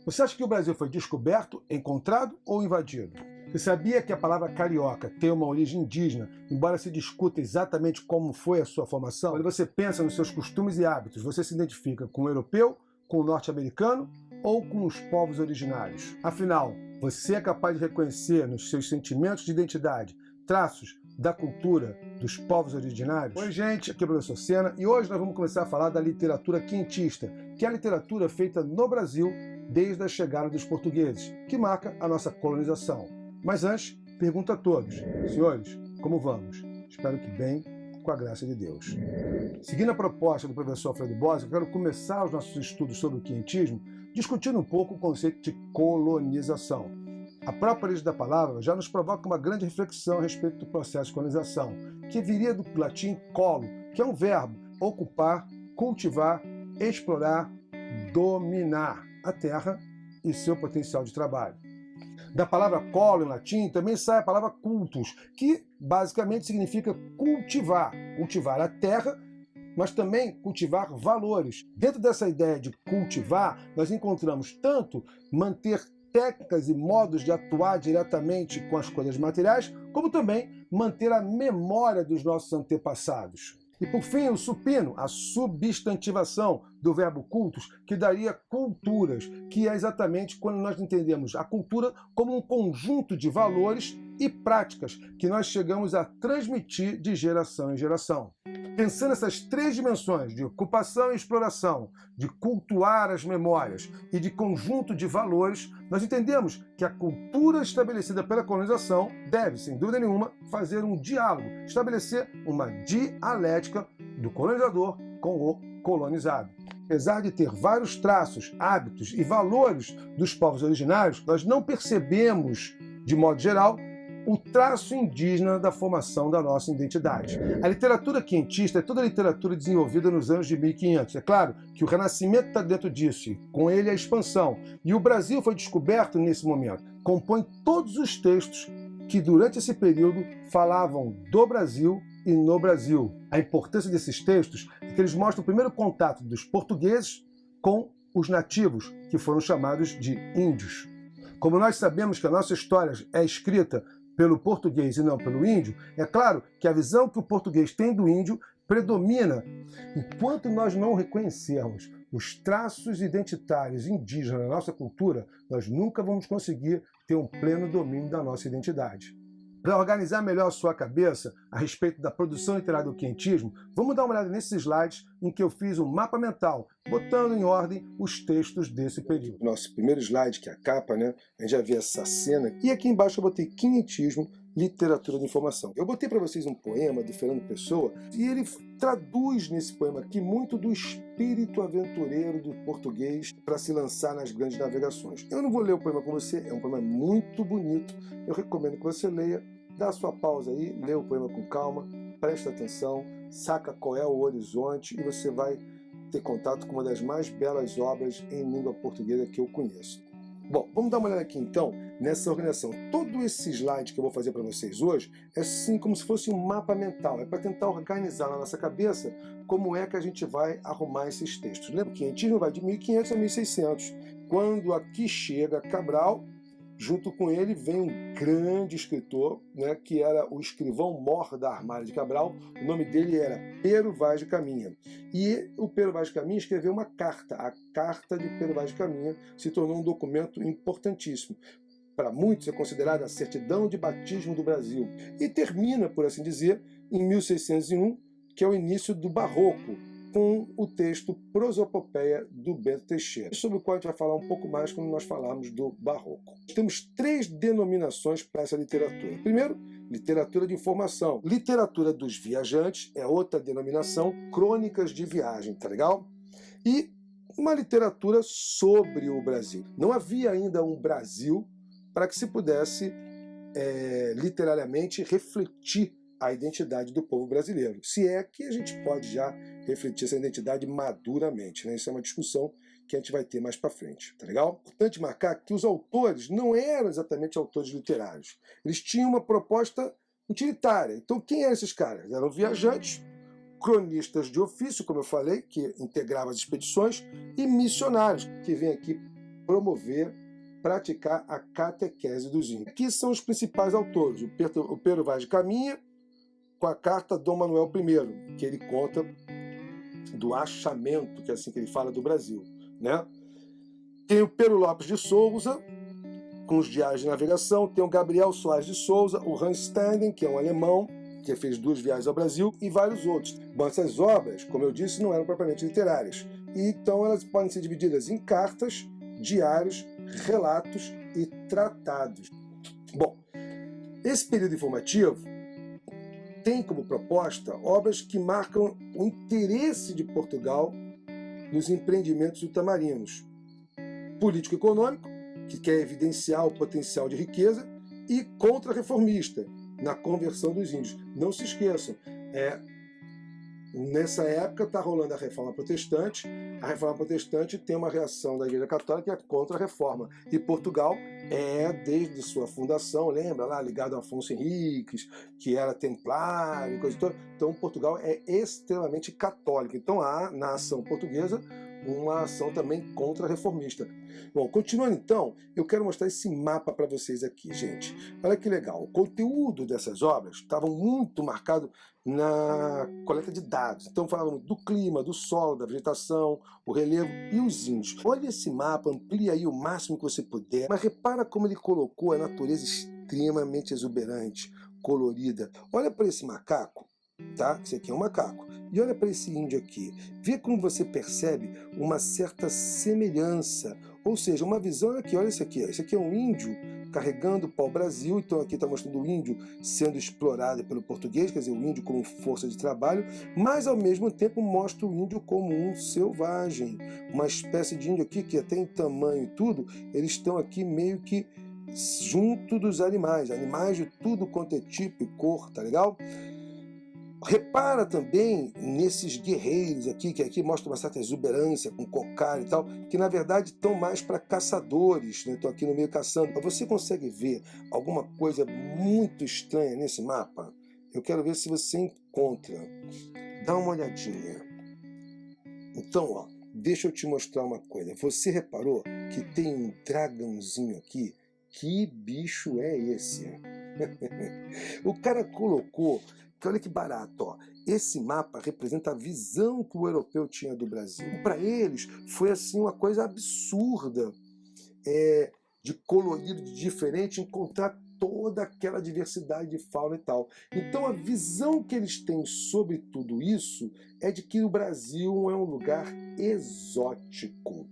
Você acha que o Brasil foi descoberto, encontrado ou invadido? Você sabia que a palavra carioca tem uma origem indígena, embora se discuta exatamente como foi a sua formação? Quando você pensa nos seus costumes e hábitos, você se identifica com o europeu, com o norte-americano ou com os povos originários? Afinal, você é capaz de reconhecer nos seus sentimentos de identidade traços da cultura dos povos originários? Oi, gente, aqui é o professor Sena e hoje nós vamos começar a falar da literatura quentista, que é a literatura feita no Brasil desde a chegada dos portugueses, que marca a nossa colonização. Mas antes, pergunto a todos, senhores, como vamos? Espero que bem, com a graça de Deus. Seguindo a proposta do professor Alfredo Bossi, eu quero começar os nossos estudos sobre o quentismo discutindo um pouco o conceito de colonização. A própria origem da palavra já nos provoca uma grande reflexão a respeito do processo de colonização, que viria do latim colo, que é um verbo, ocupar, cultivar, explorar, dominar a terra e seu potencial de trabalho. Da palavra colo em latim também sai a palavra cultus, que basicamente significa cultivar, cultivar a terra, mas também cultivar valores. Dentro dessa ideia de cultivar, nós encontramos tanto manter técnicas e modos de atuar diretamente com as coisas materiais, como também manter a memória dos nossos antepassados. E por fim, o supino, a substantivação do verbo cultus, que daria culturas, que é exatamente quando nós entendemos a cultura como um conjunto de valores e práticas que nós chegamos a transmitir de geração em geração. Pensando nessas três dimensões de ocupação e exploração, de cultuar as memórias e de conjunto de valores, nós entendemos que a cultura estabelecida pela colonização deve, sem dúvida nenhuma, fazer um diálogo, estabelecer uma dialética do colonizador com o colonizado. Apesar de ter vários traços, hábitos e valores dos povos originários, nós não percebemos, de modo geral, o traço indígena da formação da nossa identidade. A literatura quentista é toda a literatura desenvolvida nos anos de 1500. É claro que o Renascimento está dentro disso, e com ele a expansão. E o Brasil foi descoberto nesse momento. Compõe todos os textos que durante esse período falavam do Brasil e no Brasil. A importância desses textos é que eles mostram o primeiro contato dos portugueses com os nativos, que foram chamados de índios. Como nós sabemos que a nossa história é escrita pelo português e não pelo índio, é claro que a visão que o português tem do índio predomina. Enquanto nós não reconhecermos os traços identitários indígenas da nossa cultura, nós nunca vamos conseguir ter um pleno domínio da nossa identidade. Para organizar melhor a sua cabeça a respeito da produção literária do quentismo, vamos dar uma olhada nesses slides em que eu fiz um mapa mental, botando em ordem os textos desse período. Nosso primeiro slide, que é a capa, né? A gente já vê essa cena. E aqui embaixo eu botei quentismo, literatura de informação. Eu botei para vocês um poema do Fernando Pessoa e ele traduz nesse poema aqui muito do espírito aventureiro do português para se lançar nas grandes navegações. Eu não vou ler o poema com você, é um poema muito bonito. Eu recomendo que você leia. Dá a sua pausa aí, lê o poema com calma, presta atenção, saca qual é o horizonte e você vai ter contato com uma das mais belas obras em língua portuguesa que eu conheço. Bom, vamos dar uma olhada aqui então nessa organização. Todo esse slide que eu vou fazer para vocês hoje é assim como se fosse um mapa mental. É para tentar organizar na nossa cabeça como é que a gente vai arrumar esses textos. Lembra que o quentismo vai de 1500 a 1600. Quando aqui chega Cabral, junto com ele vem um grande escritor, né, que era o escrivão-mor da Armário de Cabral. O nome dele era Pero Vaz de Caminha. E o Pero Vaz de Caminha escreveu uma carta. A Carta de Pero Vaz de Caminha se tornou um documento importantíssimo. Para muitos é considerada a certidão de batismo do Brasil. E termina, por assim dizer, em 1601, que é o início do Barroco, com o texto Prosopopeia do Bento Teixeira, sobre o qual a gente vai falar um pouco mais quando nós falarmos do Barroco. Temos três denominações para essa literatura. Primeiro, literatura de informação. Literatura dos viajantes é outra denominação, crônicas de viagem, tá legal? E uma literatura sobre o Brasil. Não havia ainda um Brasil para que se pudesse literariamente refletir a identidade do povo brasileiro. Se é que a gente pode já refletir essa identidade maduramente, né? Isso é uma discussão que a gente vai ter mais para frente, tá legal? Importante marcar que os autores não eram exatamente autores literários. Eles tinham uma proposta utilitária. Então quem eram esses caras? Eram viajantes, cronistas de ofício, como eu falei, que integravam as expedições, e missionários, que vêm aqui promover, praticar a catequese dos índios. Aqui são os principais autores, o Pero Vaz de Caminha, com a carta Dom Manuel I, que ele conta do achamento, que é assim que ele fala, do Brasil, né? Tem o Pero Lopes de Souza, com os diários de navegação, tem o Gabriel Soares de Souza, o Hans Standen, que é um alemão, que fez 2 viagens ao Brasil, e vários outros. Bom, essas obras, como eu disse, não eram propriamente literárias. E, então elas podem ser divididas em cartas, diários, relatos e tratados. Bom, esse período informativo tem como proposta obras que marcam o interesse de Portugal nos empreendimentos ultramarinos. Político-econômico, que quer evidenciar o potencial de riqueza, e contra-reformista, na conversão dos índios. Não se esqueçam, nessa época está rolando a Reforma Protestante. A Reforma Protestante tem uma reação da Igreja Católica que é contra a Reforma. E Portugal desde sua fundação, lembra lá, ligado a Afonso Henriques, que era templário, coisa toda. Então Portugal é extremamente católico. Então há na ação portuguesa uma ação também contra-reformista. Bom, continuando então, eu quero mostrar esse mapa para vocês aqui, gente. Olha que legal, o conteúdo dessas obras estava muito marcado na coleta de dados. Então falavam do clima, do solo, da vegetação, o relevo e os índios. Olha esse mapa, amplia aí o máximo que você puder, mas repara como ele colocou a natureza extremamente exuberante, colorida. Olha para esse macaco, tá? Esse aqui é um macaco. E olha para esse índio aqui. Vê como você percebe uma certa semelhança. Ou seja, uma visão, olha aqui, olha isso aqui. Esse aqui é um índio carregando o pau-brasil. Então aqui está mostrando o índio sendo explorado pelo português, quer dizer, o índio como força de trabalho, mas ao mesmo tempo mostra o índio como um selvagem. Uma espécie de índio aqui que até em tamanho e tudo, eles estão aqui meio que junto dos animais de tudo quanto é tipo e cor, tá legal? Repara também nesses guerreiros aqui, que aqui mostra uma certa exuberância, com cocar e tal, que na verdade estão mais para caçadores, né? Estão aqui no meio caçando. Você consegue ver alguma coisa muito estranha nesse mapa? Eu quero ver se você encontra. Dá uma olhadinha. Então, ó, deixa eu te mostrar uma coisa. Você reparou que tem um dragãozinho aqui? Que bicho é esse? O cara colocou... Olha que barato, ó. Esse mapa representa a visão que o europeu tinha do Brasil. Para eles foi assim uma coisa absurda, de colorido, de diferente, encontrar toda aquela diversidade de fauna e tal. Então a visão que eles têm sobre tudo isso é de que o Brasil é um lugar exótico.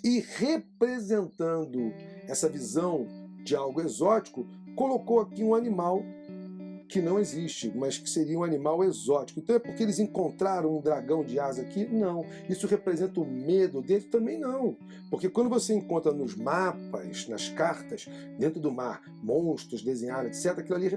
E representando essa visão de algo exótico, colocou aqui um animal que não existe, mas que seria um animal exótico. Então é porque eles encontraram um dragão de asa aqui? Não. Isso representa o medo deles? Também não. Porque quando você encontra nos mapas, nas cartas, dentro do mar, monstros desenhados, etc., aquilo ali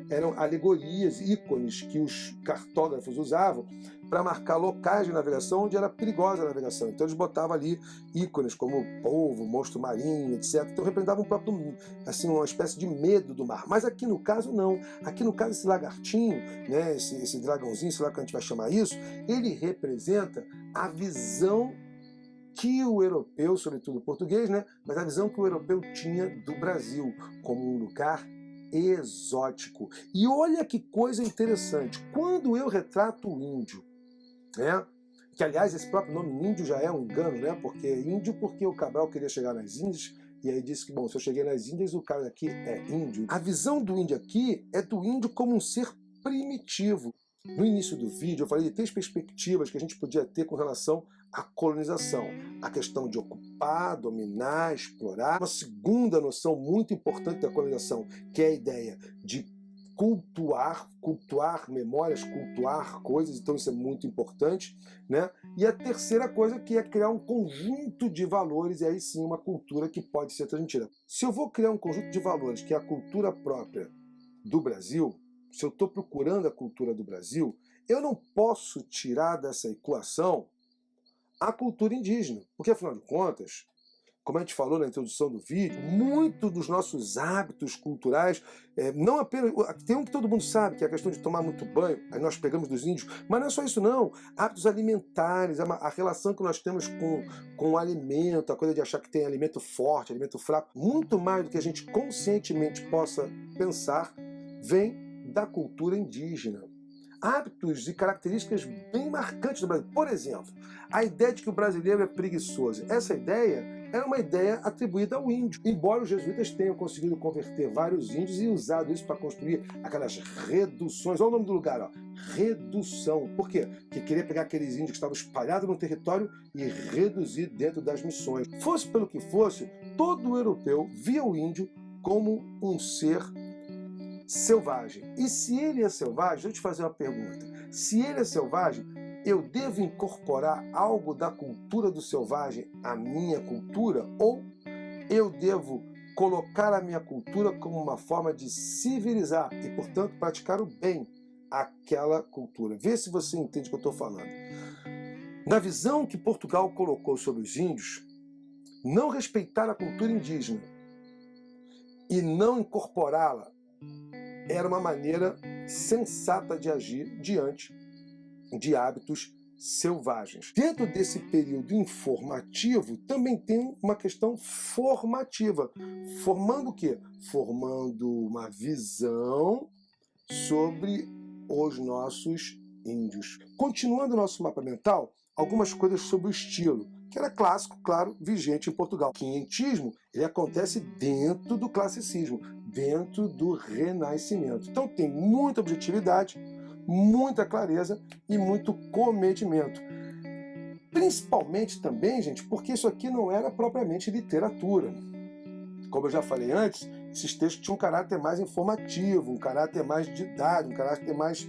eram alegorias, ícones que os cartógrafos usavam para marcar locais de navegação onde era perigosa a navegação. Então eles botavam ali ícones como polvo, monstro marinho, etc. Então representavam um próprio, assim, uma espécie de medo do mar. Mas aqui no caso não. Aqui no caso esse lagartinho, né, esse dragãozinho, sei lá que a gente vai chamar isso, ele representa a visão que o europeu, sobretudo o português, né, mas a visão que o europeu tinha do Brasil como um lugar exótico. E olha que coisa interessante. Quando eu retrato o índio, né? Que aliás esse próprio nome índio já é um engano, né? Porque o Cabral queria chegar nas Índias e aí disse que, bom, se eu cheguei nas Índias, o cara aqui é índio. A visão do índio aqui é do índio como um ser primitivo. No início do vídeo eu falei de 3 perspectivas que a gente podia ter com relação à colonização. A questão de ocupar, dominar, explorar. Uma segunda noção muito importante da colonização, que é a ideia de cultuar memórias, cultuar coisas, então isso é muito importante, né? E a terceira coisa que é criar um conjunto de valores, e aí sim uma cultura que pode ser transmitida. Se eu vou criar um conjunto de valores, que é a cultura própria do Brasil, se eu estou procurando a cultura do Brasil, eu não posso tirar dessa equação a cultura indígena, porque afinal de contas, como a gente falou na introdução do vídeo, muito dos nossos hábitos culturais, não apenas... Tem um que todo mundo sabe, que é a questão de tomar muito banho, aí nós pegamos dos índios, mas não é só isso não. Hábitos alimentares, a relação que nós temos com o alimento, a coisa de achar que tem alimento forte, alimento fraco, muito mais do que a gente conscientemente possa pensar, vem da cultura indígena. Hábitos e características bem marcantes do Brasil. Por exemplo, a ideia de que o brasileiro é preguiçoso. Essa ideia era uma ideia atribuída ao índio. Embora os jesuítas tenham conseguido converter vários índios e usado isso para construir aquelas reduções. Olha o nome do lugar, ó. Redução. Por quê? Porque queria pegar aqueles índios que estavam espalhados no território e reduzir dentro das missões. Fosse pelo que fosse, todo europeu via o índio como um ser selvagem. E se ele é selvagem, deixa eu te fazer uma pergunta. Se ele é selvagem, eu devo incorporar algo da cultura do selvagem à minha cultura? Ou eu devo colocar a minha cultura como uma forma de civilizar e, portanto, praticar o bem àquela cultura? Vê se você entende o que eu estou falando. Na visão que Portugal colocou sobre os índios, não respeitar a cultura indígena e não incorporá-la era uma maneira sensata de agir diante de hábitos selvagens. Dentro desse período informativo, também tem uma questão formativa. Formando o quê? Formando uma visão sobre os nossos índios. Continuando o nosso mapa mental, algumas coisas sobre o estilo, que era clássico, claro, vigente em Portugal. O quinhentismo, ele acontece dentro do classicismo, dentro do Renascimento. Então tem muita objetividade, muita clareza e muito comedimento. Principalmente também, gente, porque isso aqui não era propriamente literatura. Como eu já falei antes, esses textos tinham um caráter mais informativo, um caráter mais didático, um caráter mais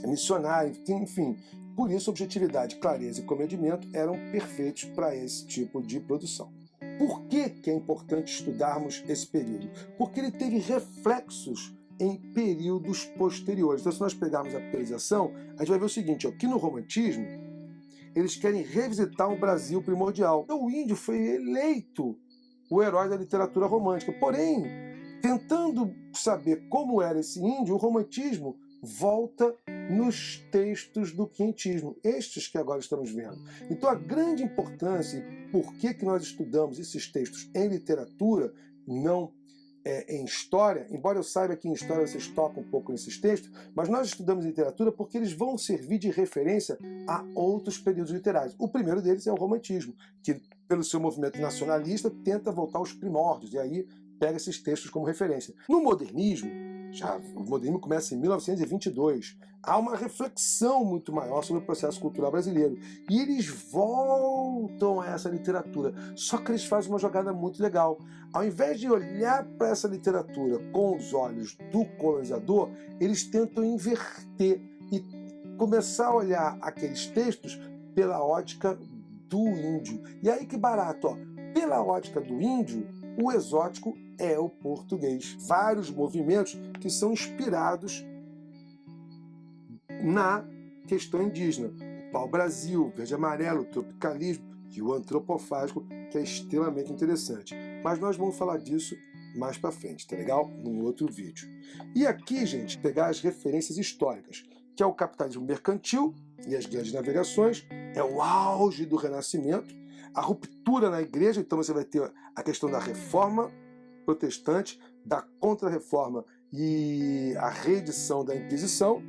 missionário, enfim. Por isso, objetividade, clareza e comedimento eram perfeitos para esse tipo de produção. Por que é importante estudarmos esse período? Porque ele teve reflexos em períodos posteriores. Então, se nós pegarmos a periodização, a gente vai ver o seguinte, ó, que no romantismo, eles querem revisitar um Brasil primordial. Então, o índio foi eleito o herói da literatura romântica. Porém, tentando saber como era esse índio, o romantismo volta nos textos do quinhentismo, estes que agora estamos vendo. Então a grande importância e por que nós estudamos esses textos em literatura, não em história, embora eu saiba que em história vocês tocam um pouco nesses textos, mas nós estudamos literatura porque eles vão servir de referência a outros períodos literários. O primeiro deles é o romantismo, que pelo seu movimento nacionalista tenta voltar aos primórdios, e aí pega esses textos como referência. No modernismo, o modernismo começa em 1922, há uma reflexão muito maior sobre o processo cultural brasileiro. E eles voltam a essa literatura, só que eles fazem uma jogada muito legal. Ao invés de olhar para essa literatura com os olhos do colonizador, eles tentam inverter e começar a olhar aqueles textos pela ótica do índio. E aí que barato, ó, pela ótica do índio, o exótico é o português. Vários movimentos que são inspirados na questão indígena. O pau-brasil, verde e amarelo, o tropicalismo e o antropofágico, que é extremamente interessante. Mas nós vamos falar disso mais para frente, tá legal? Num outro vídeo. E aqui, gente, pegar as referências históricas, que é o capitalismo mercantil e as grandes navegações, é o auge do Renascimento, a ruptura na igreja, então você vai ter a questão da reforma protestante, da contra-reforma e a reedição da Inquisição,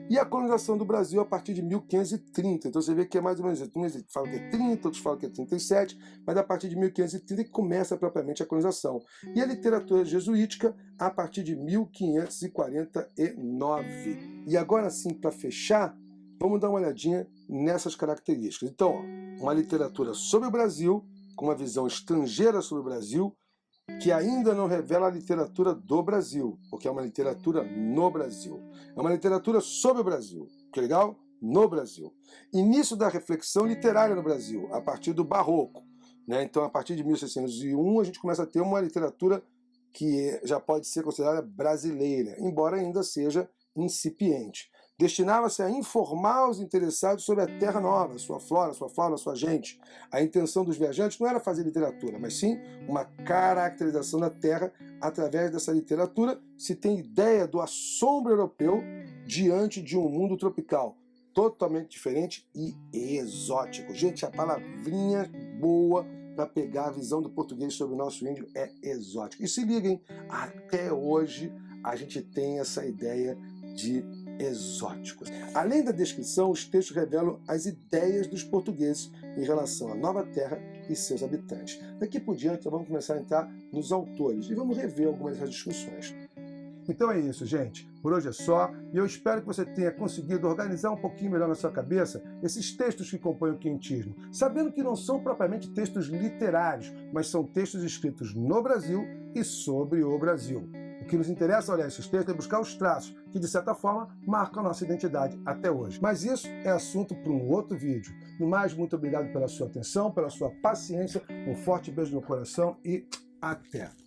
e a colonização do Brasil a partir de 1530. Então você vê que é mais ou menos, uns falam que é 30, outros falam que é 37, mas a partir de 1530 que começa propriamente a colonização. E a literatura jesuítica a partir de 1549. E agora sim, para fechar, vamos dar uma olhadinha nessas características. Então, ó, uma literatura sobre o Brasil, com uma visão estrangeira sobre o Brasil, que ainda não revela a literatura do Brasil, porque é uma literatura no Brasil. É uma literatura sobre o Brasil, que legal? No Brasil. Início da reflexão literária no Brasil, a partir do Barroco, né? Então, a partir de 1601, a gente começa a ter uma literatura que já pode ser considerada brasileira, embora ainda seja incipiente. Destinava-se a informar os interessados sobre a terra nova, sua flora, sua fauna, sua gente. A intenção dos viajantes não era fazer literatura, mas sim uma caracterização da terra. Através dessa literatura, se tem ideia do assombro europeu diante de um mundo tropical, totalmente diferente e exótico. Gente, a palavrinha boa para pegar a visão do português sobre o nosso índio é exótico. E se liguem, até hoje a gente tem essa ideia de exóticos. Além da descrição, os textos revelam as ideias dos portugueses em relação à nova terra e seus habitantes. Daqui por diante, então, vamos começar a entrar nos autores e vamos rever algumas dessas discussões. Então é isso, gente. Por hoje é só, e eu espero que você tenha conseguido organizar um pouquinho melhor na sua cabeça esses textos que compõem o quintismo, sabendo que não são propriamente textos literários, mas são textos escritos no Brasil e sobre o Brasil. O que nos interessa ao olhar esses textos é buscar os traços que, de certa forma, marcam a nossa identidade até hoje. Mas isso é assunto para um outro vídeo. No mais, muito obrigado pela sua atenção, pela sua paciência, um forte beijo no coração e até!